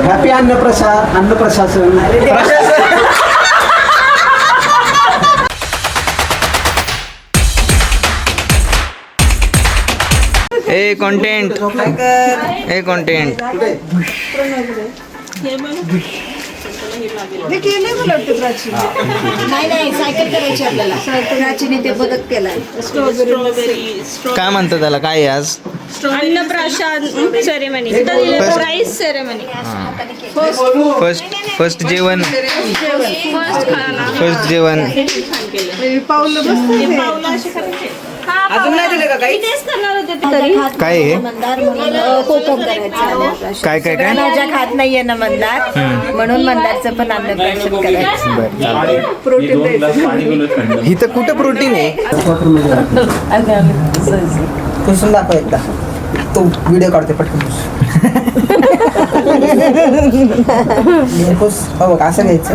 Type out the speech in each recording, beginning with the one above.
Happy अन्नप्रशासन. ए content ए कंटेंट नाही सायकल करायची आपल्याला. प्राचीने ते बदक केलाय. काय म्हणतात त्याला? काय आहे आज? अन्नप्राशन सेरेमनी, राईस सेरेमनी. फर्स्ट जेवण. फर्स्ट खाना. फर्स्ट जेवण. अजून नाही दिले का काही? तेच करणार होते ते तरी. काय आहे? मंदार म्हणून कोकम करायचं. काय काय काय? माझ्या खात नाहीये ना मंदार, म्हणून मंदारचं पण अन्नप्राशन करायचं. बरं चालतंय. प्रोटीन इथं कुठं प्रोटीन आहे? पुसून दाखव एकदा. तो व्हिडिओ काढते पटकन पुस. हो असं घ्यायचं.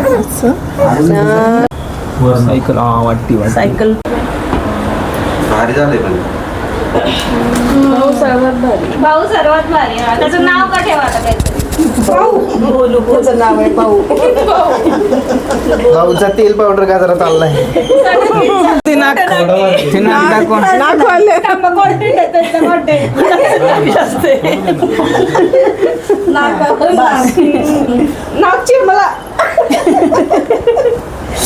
सायकल वाटती सायकल भारी झाले पण भाऊ सर्वात भारी. त्याचं नाव का ठेवा आता काहीतरी? त्याचं नाव आहे पाऊ. भाऊचा तेल पावडर गाजरा चाललाय. ते नाक दाखवा.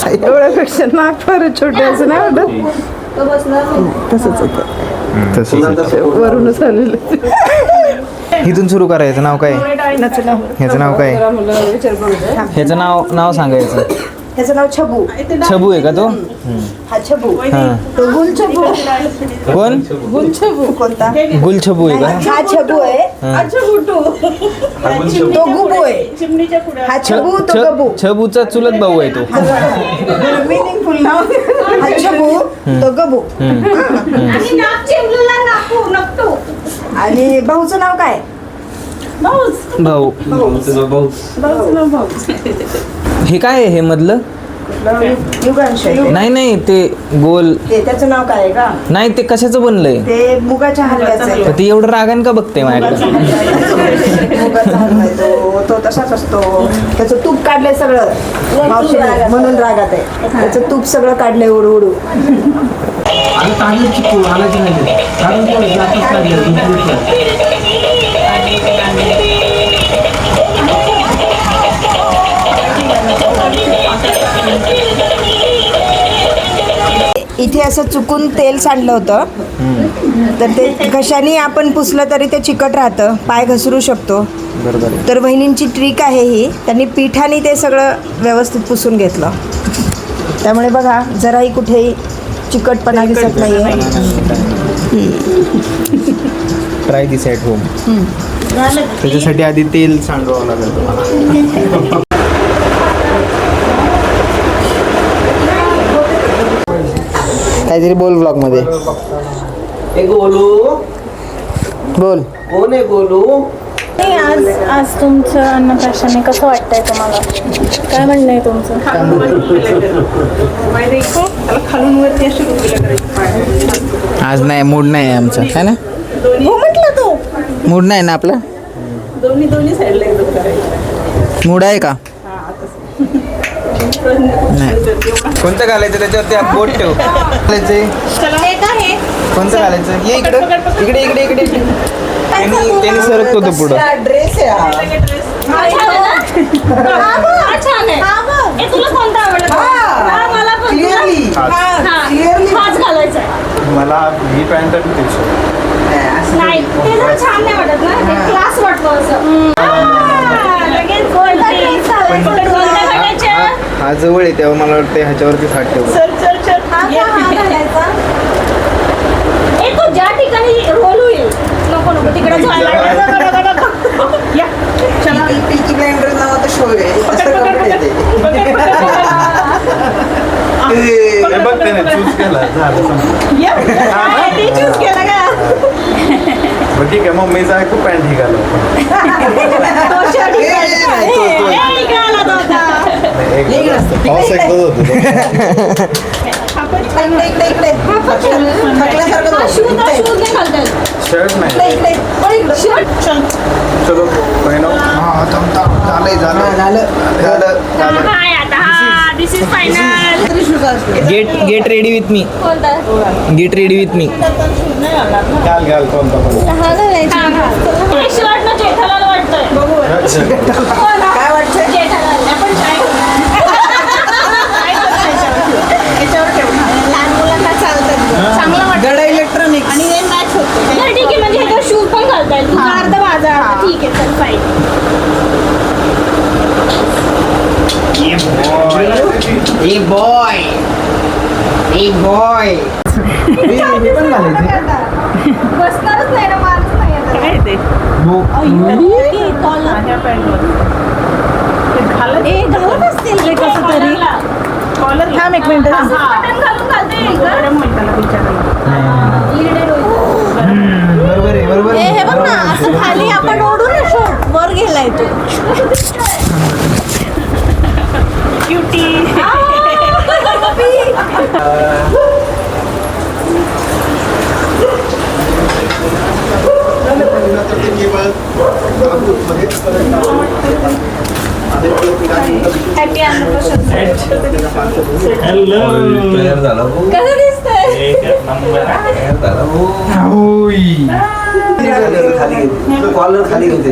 एवढ्यापेक्षा नाक फार छोटे असं नाही वाटत. तसंच होतं. तसंच वरूनच आलेलं. इथून सुरू करायचं. नाव काय? ह्याचं नाव काय? ह्याचं नाव सांगायचं. त्याचं नाव छबू. छबू आहे का तो? हा छबू. हा. तो गुलछबू. कोण? गुलछबू कोणता? गुलछबू आहे का? हा छबू आहे. हा. तो गुबू आहे. हा छबू तो गबू. छबूचा चुलत भाऊ आहे तो. मिनिंगफुल नाव. हा छबू तो गबू. आणि नाक चिमलेला नाकू नकटू. आणि भाऊचं नाव काय? भाऊ. हे काय आहे हे मधलं? युगांश. नाही ते गोल. त्याचं नाव काय आहे का? नाही ते कशाचं बनलंय? ते मुगाच्या हलव्याचं आहे. ते एवढं रागान का बघते माझ्याकडे? मुगाचा हलवा आहे तो तसाच असतो. त्याचं तूप काढलंय सगळं मावशीने, म्हणून रागात आहे. त्याचं तूप सगळं काढलंय उडू उडू. इथे असं चुकून तेल सांडलं होतं, तर ते कशाने आपण पुसलं तरी ते चिकट राहतं, पाय घसरू शकतो. बरोबर. तर वहिनींची ट्रिक आहे ही. त्यांनी पिठाने ते सगळं व्यवस्थित पुसून घेतलं, त्यामुळे बघा जराही कुठेही चिकटपणा दिसत नाहीये. Try this at home. त्याच्यासाठी आधी तेल सांडवावं लागेल तुम्हाला. काहीतरी बोल ब्लॉग मध्ये. बोल. कोण आहे गोलू? आज तुमचं अन्नप्राशन कसं वाटतंय तुम्हाला? काय म्हणणं आहे तुमचं? आज नाही, मूड नाही आहे आमचा, है ना? म्हटलं तू मूड नाही ना आपला? दोन्ही साईडला एकदम करायचं. मूड आहे का? नाही. कोणतं घालायचं त्याच्यावरती बोट ठेव. घालायचंय कोणतं घालायचं? ये इकडे इकडे इकडे इकडे इकडे. त्यांनी सरकतो तो पुढं. ड्रेस आहे हा. छान आहे. तुला कोणता आवडला? मला पण. Clearly. हाच घालायचा. मला ही पॅन्ट आणि टी-शर्ट. नाही ते जरा छान नाही वाटत ना, क्लास वाटतो असं. लगेच कोणत्या घालायच्या? हा जवळ आहे तेव्हा मला वाटतं ह्याच्यावरती हात ठेव. ए तो ज्या ठिकाणी रोल होईल नको तिकडे पिकी ब्लाइंडर नावाचा शो आहे. असं कपडे येते. हे बघ त्याने चूज केला झालं संपलं. बरं ठीक आहे मम्मीचा खूप पॅन्ट ही घालू पाऊस एकदाच होतो शर्ट नाही चलो बहिणो. झालं झालं झालं हाय आता हा दिस इज फायनल. तरी शुद्ध असते get ready with me get ready with me घाल कोणता हे शर्ट ना जेठालाल वाटतंय. काय वाटतंय जेठालाल आपण try करू. याच्यावर ठेव ना. लहान मुलांना चालतात. चांगलं वाटतं. गडा इलेक्ट्रॉनिक आणि हे मॅच होतं. बरं ठीक आहे म्हणजे ह्याच्यावर शूज पण घालता येईल. तुझा अर्ध माझा अर्ध. ठीक आहे चल फाईन. ए बॉय पण घालायचे बसणारच नाही ना मारच नाही आता. काय ते घालत असतील रे कसं तरी. कॉलर थांब एक मिनिट बटन घालून घालता येईल का? Leaded होईल. बरोबर हे बघ ना असं खाली आपण ओढू ना शर्ट वर गेलाय तो. Happy anniversary. तयार झाला कसं दिसतंय? कॉलर खाली घेते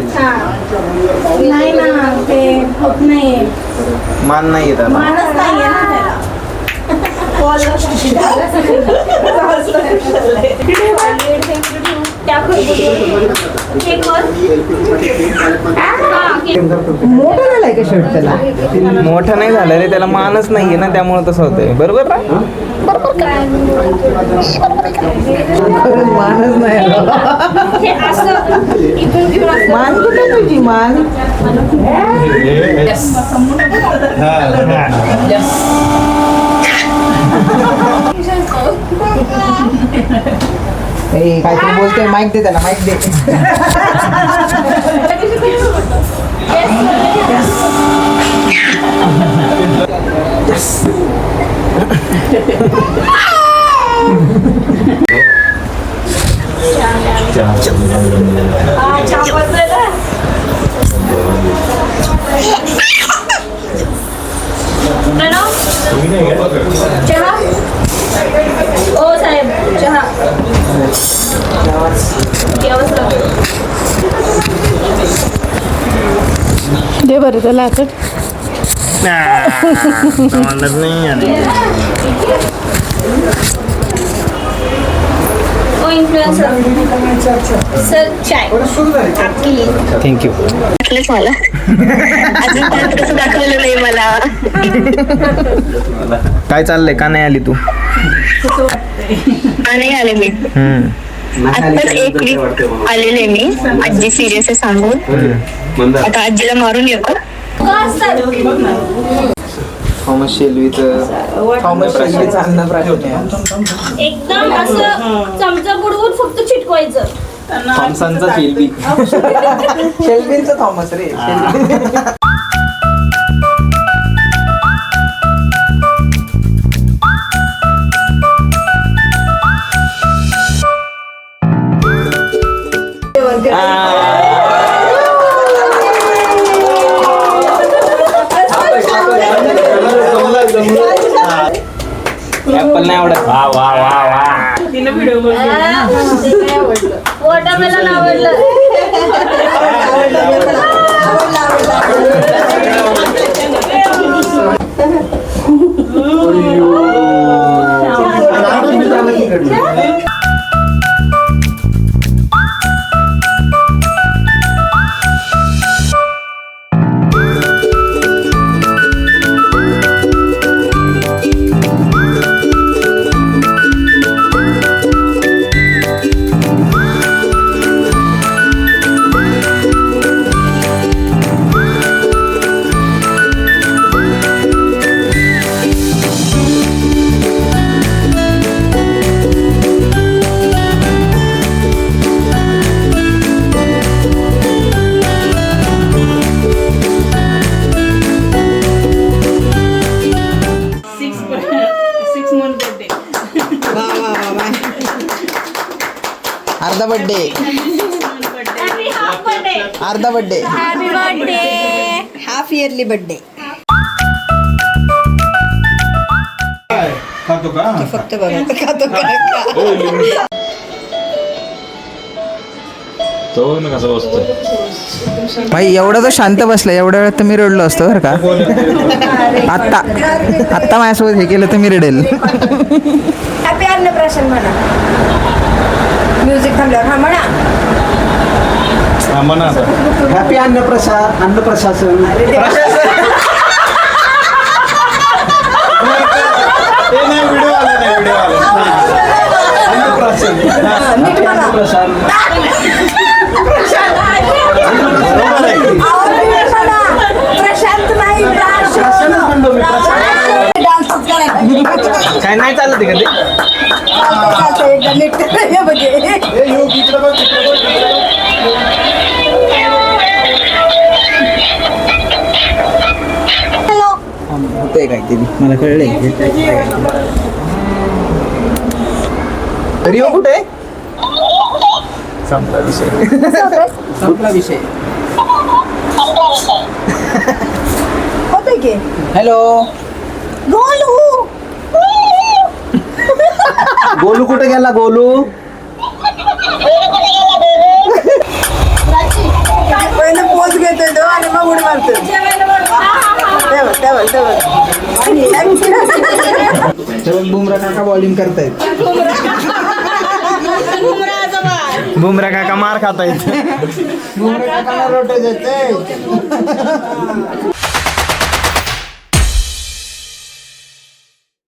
नाही ना ते होत नाही. मान नाही येत आता मानच नाहीये ना त्याला. त्या खरबुजीवर केकवर. हा, केक. मोठं झालाय का शर्ट त्याला मोठा नाही झालं रे त्याला मानच नाहीये ना त्यामुळे तसं होतंय बरोबर ना खरंच मानच नाही आला. हे असं इथून घेऊन असं. मान कुठे तुझी मान काहीतरी बोलतोय माईक दे त्याला माईक दे चहा ओ साहेब चहा घ्यावंच लागतं. दे बरं त्याला आता. ओ इन्फ्लुएन्सर सर चाय थँक्यू मला अजून कसं दाखवलं नाही मला. काय चाललंय का नाही आली तू नाही आले मी आत्ताच एक वीक आलेले मी आजी सिरियस आहे सांगून. आता आजीला मारून येतो. थॉमस शेल्वीचं अन्न प्राशन एकदम असं चमचा बुडवून फक्त चिटकवायचं. थॉमसनचा शेल्वी शेल्विनचं थॉमस रे ऍपल नाही आवडत वॉटरमेलन आवडलं. अर्धा बर्थडे Happy half birthday. अर्धा birthday happy birthday. Half yearly birthday खातो का फक्त बघा खातो का? तो ना कसं बसतो भाई एवढा तर शांत बसला, एवढ्या वेळात तर मी रडलो असतो बरं का. आत्ता आत्ता माझ्यासोबत हे केलं तर मी रडेल. हॅपी अन्नप्राशन म्हणा. म्युझिक थांबल्यावर हा म्हणा. हा म्हणा आता हॅपी अन्नप्रशासन ते नाही व्हिडिओ आला नाही व्हिडिओ आला नीट म्हणा. अहो, नीट म्हणा. प्रशांत नाही डान्स करायचा. काय नाही चालत आहे का ते. चालतंय, एकदा नीट हे बघे. होतंय काहीतरी मला कळलंय. रिओ कुठे आहे? संपला विषय संपला विषय. होतंय की हॅलो गोलू. गोलू कुठे गेला गोलू पहिलं पोच घेतोय तो आणि मग उडी मारतोय. बुमरा काका बॉलिंग करतायत. बुमरा काका मार खातायत. बुमरा काकाला रोटे देते